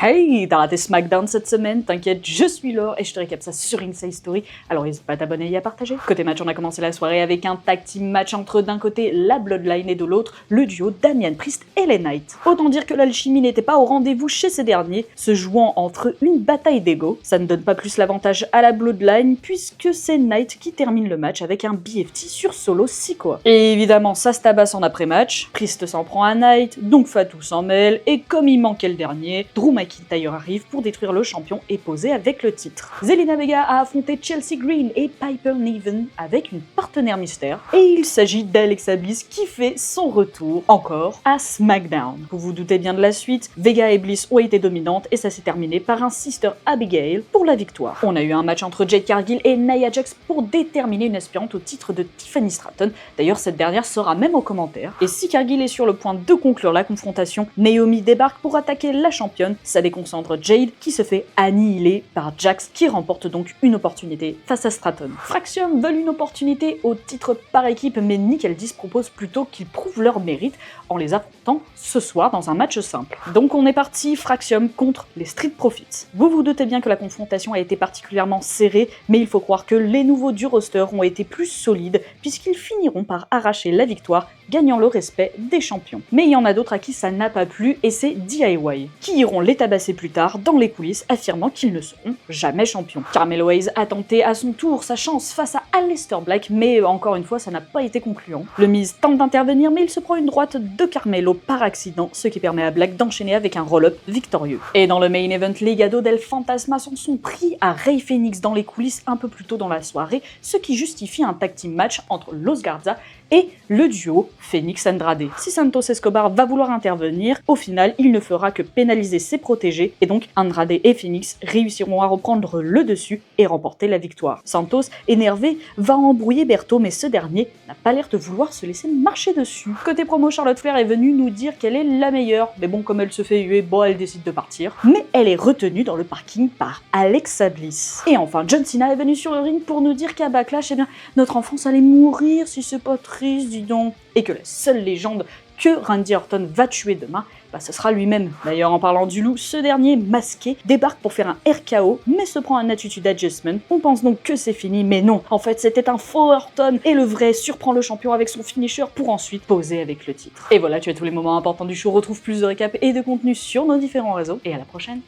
Hey, t'as raté SmackDown cette semaine? T'inquiète, je suis Laure et je te récap ça sur Inside Story, alors n'hésite pas à t'abonner et à partager. Côté match, on a commencé la soirée avec un tag team match entre d'un côté la Bloodline et de l'autre le duo Damian Priest et les Knights. Autant dire que l'alchimie n'était pas au rendez-vous chez ces derniers, se jouant entre une bataille d'ego. Ça ne donne pas plus l'avantage à la Bloodline puisque c'est Knight qui termine le match avec un BFT sur Solo Sikoa. Et évidemment, ça se tabasse en après-match, Priest s'en prend à Knight, donc Fatou s'en mêle, et comme il manquait le dernier, Drew McIntyre arrive pour détruire le champion et poser avec le titre. Zelina Vega a affronté Chelsea Green et Piper Niven avec une partenaire mystère, et il s'agit d'Alexa Bliss qui fait son retour encore à SmackDown. Vous vous doutez bien de la suite, Vega et Bliss ont été dominantes et ça s'est terminé par un Sister Abigail pour la victoire. On a eu un match entre Jade Cargill et Nia Jax pour déterminer une aspirante au titre de Tiffany Stratton. D'ailleurs, cette dernière sera même en commentaire. Et si Cargill est sur le point de conclure la confrontation, Naomi débarque pour attaquer la championne. Ça déconcentre Jade qui se fait annihiler par Jax qui remporte donc une opportunité face à Stratton. Fraxium veulent une opportunité au titre par équipe, mais Nick Aldis propose plutôt qu'ils prouvent leur mérite en les affrontant ce soir dans un match simple. Donc on est parti, Fraxium contre les Street Profits. Vous vous doutez bien que la confrontation a été particulièrement serrée, mais il faut croire que les nouveaux du roster ont été plus solides puisqu'ils finiront par arracher la victoire, gagnant le respect des champions. Mais il y en a d'autres à qui ça n'a pas plu et c'est DIY, qui iront les tabasser plus tard dans les coulisses, affirmant qu'ils ne seront jamais champions. Carmelo Hayes a tenté à son tour sa chance face à Aleister Black, mais encore une fois ça n'a pas été concluant. Le Miz tente d'intervenir mais il se prend une droite de Carmelo par accident, ce qui permet à Black d'enchaîner avec un roll-up victorieux. Et dans le main event, les Legado del Fantasma s'en sont pris à Rey Fénix dans les coulisses un peu plus tôt dans la soirée, ce qui justifie un tag team match entre Los Garza et le duo Fénix Andrade. Si Santos Escobar va vouloir intervenir, au final, il ne fera que pénaliser ses protégés, et donc Andrade et Fénix réussiront à reprendre le dessus et remporter la victoire. Santos, énervé, va embrouiller Berto, mais ce dernier n'a pas l'air de vouloir se laisser marcher dessus. Côté promo, Charlotte Flair est venue nous dire qu'elle est la meilleure, mais bon, comme elle se fait huer, bon, elle décide de partir. Mais elle est retenue dans le parking par Alexa Bliss. Et enfin, John Cena est venu sur le ring pour nous dire qu'à Backlash, eh bien, notre enfance allait mourir si c'est pas triste, dis donc, et que la seule légende que Randy Orton va tuer demain, bah ce sera lui-même. D'ailleurs, en parlant du loup, ce dernier, masqué, débarque pour faire un RKO, mais se prend un attitude adjustment. On pense donc que c'est fini, mais non. En fait, c'était un faux Orton, et le vrai surprend le champion avec son finisher pour ensuite poser avec le titre. Et voilà, tu as tous les moments importants du show. Retrouve plus de récap et de contenu sur nos différents réseaux, et à la prochaine.